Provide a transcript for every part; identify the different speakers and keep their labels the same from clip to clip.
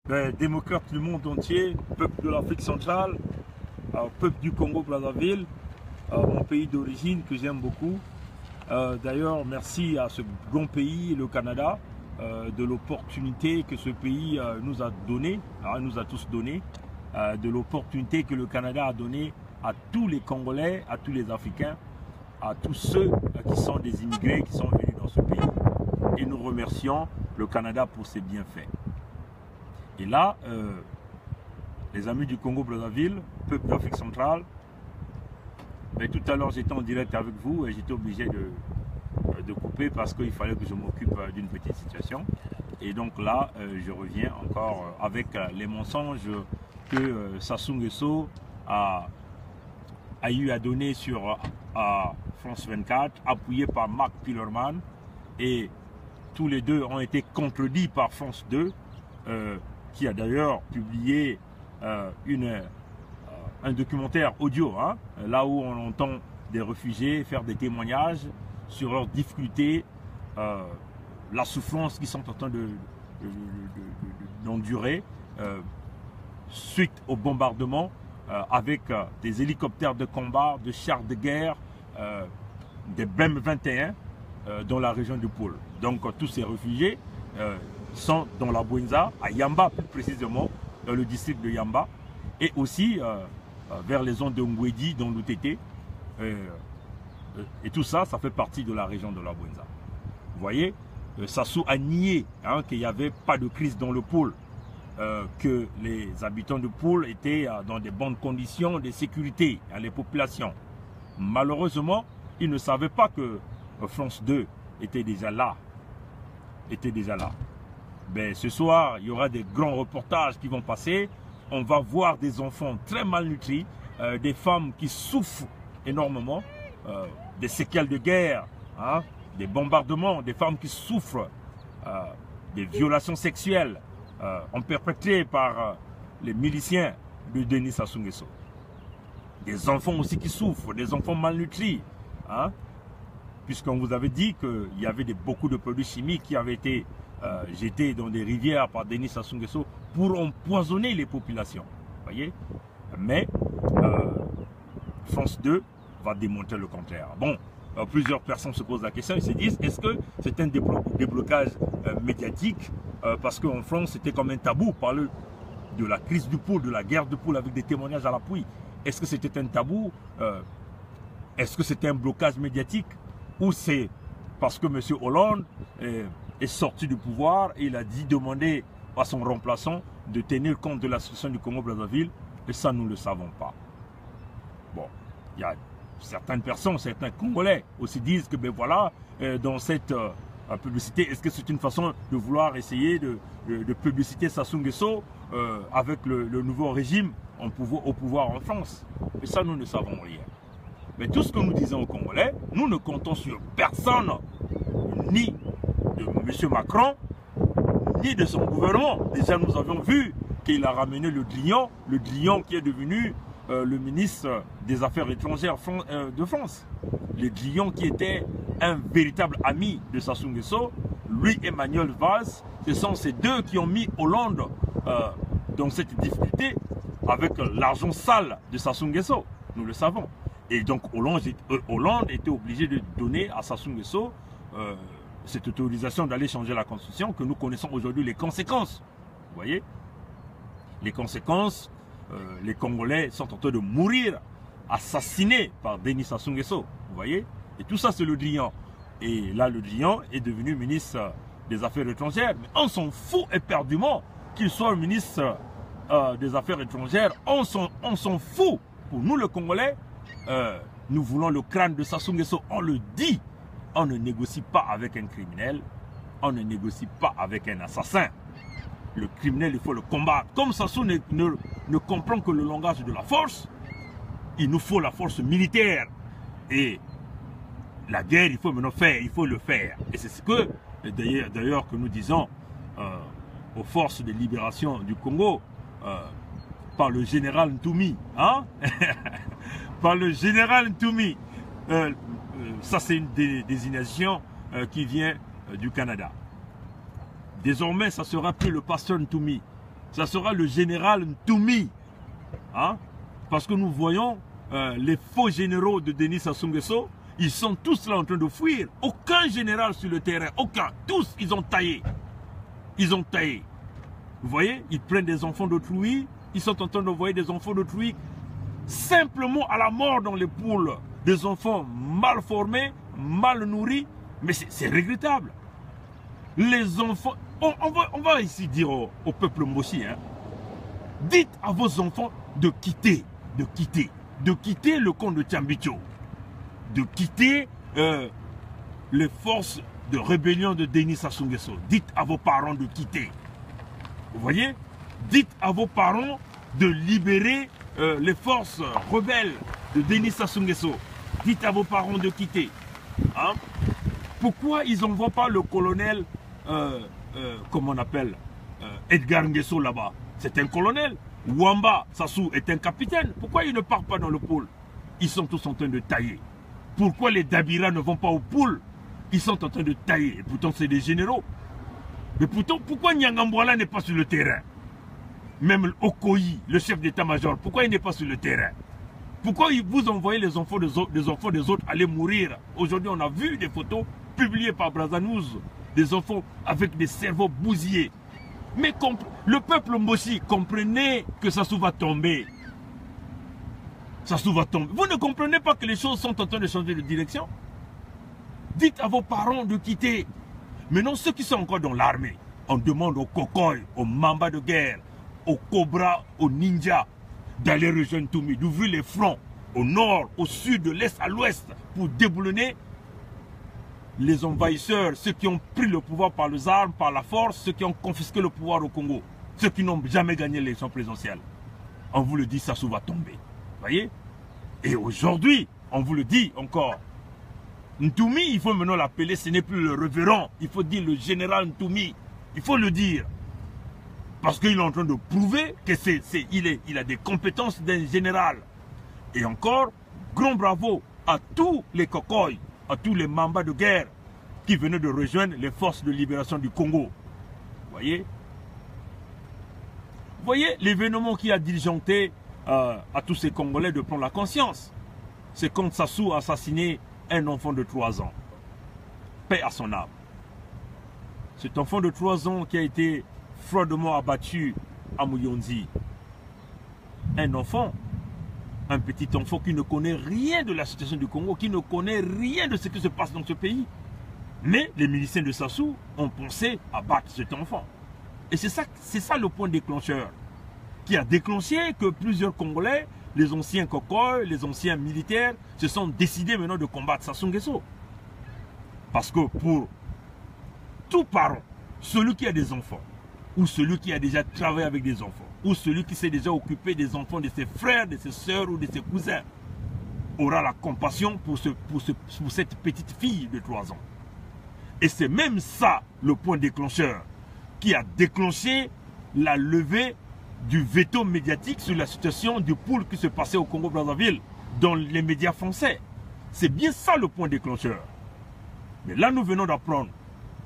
Speaker 1: Démocrates du monde entier, peuple de l'Afrique centrale, peuple du Congo-Brazzaville, mon pays d'origine que j'aime beaucoup. D'ailleurs, merci à ce bon pays, le Canada, de l'opportunité que ce pays nous a donnée, nous a tous donné, de l'opportunité que le Canada a donnée à tous les Congolais, à tous les Africains, à tous ceux qui sont des immigrés qui sont venus dans ce pays. Et nous remercions le Canada pour ses bienfaits. Et là, les amis du Congo-Brazzaville, peuple d'Afrique centrale, tout à l'heure j'étais en direct avec vous et j'étais obligé de couper parce qu'il fallait que je m'occupe d'une petite situation. Et donc là, je reviens encore avec les mensonges que Sassou Nguesso a eu à donner sur France 24, appuyé par Mark Pillerman, et tous les deux ont été contredits par France 2, qui a d'ailleurs publié un documentaire audio, là où on entend des réfugiés faire des témoignages sur leurs difficultés, la souffrance qu'ils sont en train d'endurer suite au bombardement avec des hélicoptères de combat, de chars de guerre, des BEM 21 dans la région du pôle. Donc tous ces réfugiés sont dans la Bouenza, à Yamba plus précisément, dans le district de Yamba, et aussi vers les zones de Ngwedi, dans l'UTT. Et tout ça, ça fait partie de la région de la Bouenza. Vous voyez, Sassou a nié qu'il n'y avait pas de crise dans le pôle, que les habitants du pôle étaient dans de bonnes conditions de sécurité à les populations. Malheureusement, ils ne savaient pas que France 2 était déjà là. Ce soir, il y aura des grands reportages qui vont passer. On va voir des enfants très malnutris, des femmes qui souffrent énormément, des séquelles de guerre, des bombardements, des femmes qui souffrent, des violations sexuelles perpétrées par les miliciens de Denis Sassou Nguesso. Des enfants aussi qui souffrent, des enfants malnutris, puisqu'on vous avait dit qu'il y avait beaucoup de produits chimiques qui avaient été jetés dans des rivières par Denis Sassou Nguesso pour empoisonner les populations. Voyez. Mais France 2 va démontrer le contraire. Bon, plusieurs personnes se posent la question, ils se disent, est-ce que c'est un déblocage médiatique parce qu'en France, c'était comme un tabou, parler de la crise du pôle, de la guerre du pôle avec des témoignages à l'appui. Est-ce que c'était un tabou? Est-ce que c'était un blocage médiatique? Ou c'est parce que M. Hollande est sorti du pouvoir et il a demandé à son remplaçant de tenir compte de la situation du Congo-Brazzaville? Et ça, nous ne le savons pas. Bon, il y a certaines personnes, certains Congolais aussi disent que voilà, dans cette publicité, est-ce que c'est une façon de vouloir essayer de publiciter Sassou Nguesso avec le nouveau régime au pouvoir en France? Et ça, nous ne savons rien. Mais tout ce que nous disons aux Congolais, nous ne comptons sur personne, ni de M. Macron, ni de son gouvernement. Déjà, nous avions vu qu'il a ramené le Drian qui est devenu le ministre des Affaires étrangères de France. Le Drian qui était un véritable ami de Sassou Nguesso, lui et Manuel Valls, ce sont ces deux qui ont mis Hollande dans cette difficulté avec l'argent sale de Sassou Nguesso. Nous le savons. Et donc Hollande était obligé de donner à Sassou Nguesso cette autorisation d'aller changer la constitution, que nous connaissons aujourd'hui les conséquences. Vous voyez? Les conséquences, les Congolais sont en train de mourir, assassinés par Denis Sassou Nguesso. Vous voyez? Et tout ça, c'est le Drian. Et là, le Drian est devenu ministre des Affaires étrangères. Mais on s'en fout éperdument qu'il soit ministre des Affaires étrangères. On s'en fout. Pour nous, le Congolais, nous voulons le crâne de Sassou Nguesso. On le dit. On ne négocie pas avec un criminel. On ne négocie pas avec un assassin. Le criminel, il faut le combattre. Comme Sassou ne comprend que le langage de la force, il nous faut la force militaire. Et la guerre, il faut maintenant faire, il faut le faire. Et c'est ce que, d'ailleurs, que nous disons aux forces de libération du Congo, par le général Ntoumi. Par le général Ntoumi. Ça, c'est une désignation qui vient du Canada. Désormais, ça sera plus le pasteur Ntoumi, ça sera le général Ntoumi. Hein? Parce que nous voyons les faux généraux de Denis Sassou Nguesso, ils sont tous là en train de fuir. Aucun général sur le terrain, aucun. Tous, ils ont taillé. Ils ont taillé. Vous voyez, ils prennent des enfants d'autrui, ils sont en train d'envoyer des enfants d'autrui simplement à la mort dans les poules. Des enfants mal formés, mal nourris, mais c'est regrettable. Les enfants, on va ici dire au peuple Moshi, hein, dites à vos enfants de quitter le camp de Tiambicho, de quitter les forces de rébellion de Denis Sassou Nguesso. Dites à vos parents de quitter. Vous voyez? Dites à vos parents de libérer les forces rebelles de Denis Sassou Nguesso. Dites à vos parents de quitter. Hein? Pourquoi ils n'envoient pas le colonel, comment on appelle, Edgar Nguesso là-bas? C'est un colonel. Wamba Sassou est un capitaine. Pourquoi ils ne partent pas dans le pôle? Ils sont tous en train de tailler. Pourquoi les Dabira ne vont pas au pôle? Ils sont en train de tailler. Et pourtant, c'est des généraux. Mais pourtant, pourquoi Nyangambouala n'est pas sur le terrain? Même Okoyi, le chef d'état-major, pourquoi il n'est pas sur le terrain? Pourquoi vous envoyez les enfants des autres aller mourir? Aujourd'hui, on a vu des photos publiées par Brazanouz, des enfants avec des cerveaux bousillés. Mais le peuple Moshi, comprenez que Sassou va tomber. Sassou va tomber. Vous ne comprenez pas que les choses sont en train de changer de direction? Dites à vos parents de quitter. Maintenant, ceux qui sont encore dans l'armée, on demande aux Kokoy, aux Mamba de guerre, aux Cobra, aux Ninja, d'aller rejoindre Toumi, d'ouvrir les fronts au nord, au sud, de l'est à l'ouest, pour déboulonner les envahisseurs, ceux qui ont pris le pouvoir par les armes, par la force, ceux qui ont confisqué le pouvoir au Congo, ceux qui n'ont jamais gagné l'élection présidentielle. On vous le dit, Sassou va tomber. Vous voyez? Et aujourd'hui, on vous le dit encore, Ntoumi, il faut maintenant l'appeler, ce n'est plus le révérend, il faut dire le général Ntoumi. Il faut le dire. Parce qu'il est en train de prouver qu'il a des compétences d'un général. Et encore, grand bravo à tous les Kokoy, à tous les Mamba de guerre qui venaient de rejoindre les forces de libération du Congo. Vous voyez l'événement qui a diligenté à tous ces Congolais de prendre la conscience. C'est quand Sassou a assassiné un enfant de 3 ans. Paix à son âme. Cet enfant de 3 ans qui a été froidement abattu à Mouyonzi. Un enfant, un petit enfant qui ne connaît rien de la situation du Congo, qui ne connaît rien de ce qui se passe dans ce pays. Mais les miliciens de Sassou ont pensé abattre cet enfant. Et c'est ça le point déclencheur qui a déclenché que plusieurs Congolais, les anciens Kokoy, les anciens militaires, se sont décidés maintenant de combattre Sassou Nguesso. Parce que pour tout parent, celui qui a des enfants, ou celui qui a déjà travaillé avec des enfants, ou celui qui s'est déjà occupé des enfants de ses frères, de ses soeurs ou de ses cousins, aura la compassion pour cette petite fille de 3 ans. Et c'est même ça le point déclencheur qui a déclenché la levée du veto médiatique sur la situation du pool qui se passait au Congo-Brazzaville dans les médias français. C'est bien ça le point déclencheur. Mais là, nous venons d'apprendre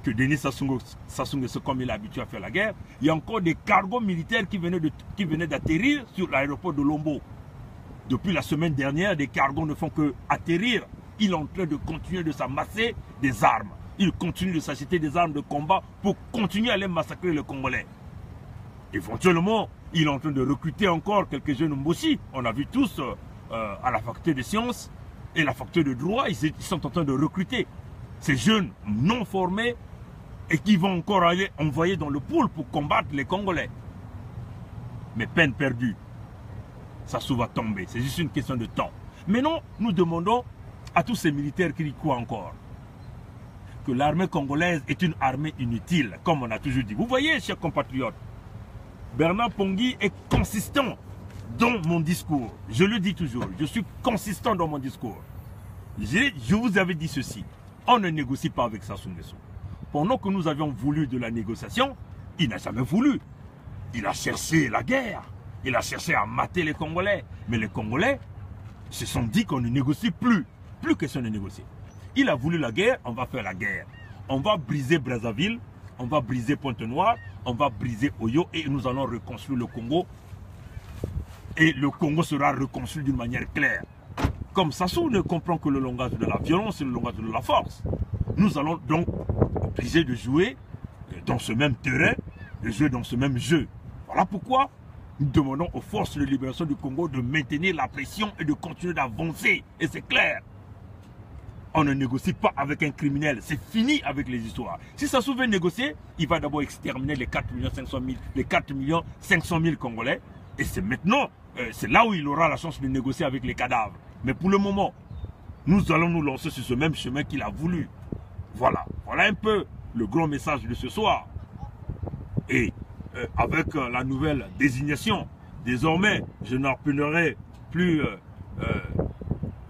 Speaker 1: que Denis Sassou Nguesso, comme il est habitué à faire la guerre, il y a encore des cargos militaires qui venaient d'atterrir sur l'aéroport de Lombo. Depuis la semaine dernière, des cargos ne font que atterrir. Il est en train de continuer de s'amasser des armes. Il continue de s'acheter des armes de combat pour continuer à aller massacrer les Congolais. Éventuellement, il est en train de recruter encore quelques jeunes Moshi. On a vu tous à la faculté des sciences et la faculté de droit, ils sont en train de recruter ces jeunes non formés et qui vont encore aller envoyer dans le pool pour combattre les Congolais. Mais peine perdue. Sassou va tomber. C'est juste une question de temps. Maintenant, nous demandons à tous ces militaires qui y croient encore que l'armée congolaise est une armée inutile, comme on a toujours dit. Vous voyez, chers compatriotes, Bernard Pongui est consistant dans mon discours. Je le dis toujours, je suis consistant dans mon discours. Je vous avais dit ceci. On ne négocie pas avec Sassou Nguesso. Pendant que nous avions voulu de la négociation, il n'a jamais voulu. Il a cherché la guerre. Il a cherché à mater les Congolais. Mais les Congolais se sont dit qu'on ne négocie plus. Plus question de négocier. Il a voulu la guerre, on va faire la guerre. On va briser Brazzaville, on va briser Pointe-Noire, on va briser Oyo et nous allons reconstruire le Congo. Et le Congo sera reconstruit d'une manière claire. Comme Sassou ne comprend que le langage de la violence et le langage de la force, nous allons donc obliger de jouer dans ce même terrain, de jouer dans ce même jeu. Voilà pourquoi nous demandons aux forces de libération du Congo de maintenir la pression et de continuer d'avancer. Et c'est clair. On ne négocie pas avec un criminel. C'est fini avec les histoires. Si Sassou veut négocier, il va d'abord exterminer les 4 500 000 Congolais. Et c'est maintenant, c'est là où il aura la chance de négocier avec les cadavres. Mais pour le moment, nous allons nous lancer sur ce même chemin qu'il a voulu. Voilà. Voilà un peu le grand message de ce soir. Et avec la nouvelle désignation, désormais, je n'appellerai plus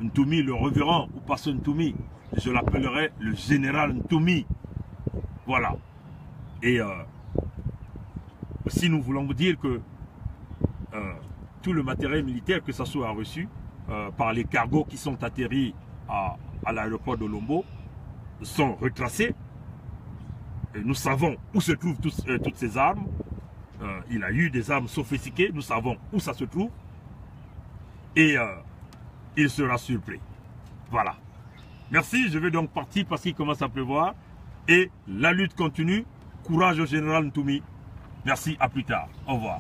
Speaker 1: Ntoumi le révérend ou pasteur Ntoumi. Je l'appellerai le général Ntoumi. Voilà. Et aussi, nous voulons vous dire que tout le matériel militaire que Sassou a reçu par les cargos qui sont atterris à l'aéroport de Lombo sont retracés. Et nous savons où se trouvent toutes ces armes. Il a eu des armes sophistiquées, nous savons où ça se trouve. Et il sera surpris. Voilà. Merci, je vais donc partir parce qu'il commence à pleuvoir. Et la lutte continue. Courage au général Ntoumi. Merci, à plus tard. Au revoir.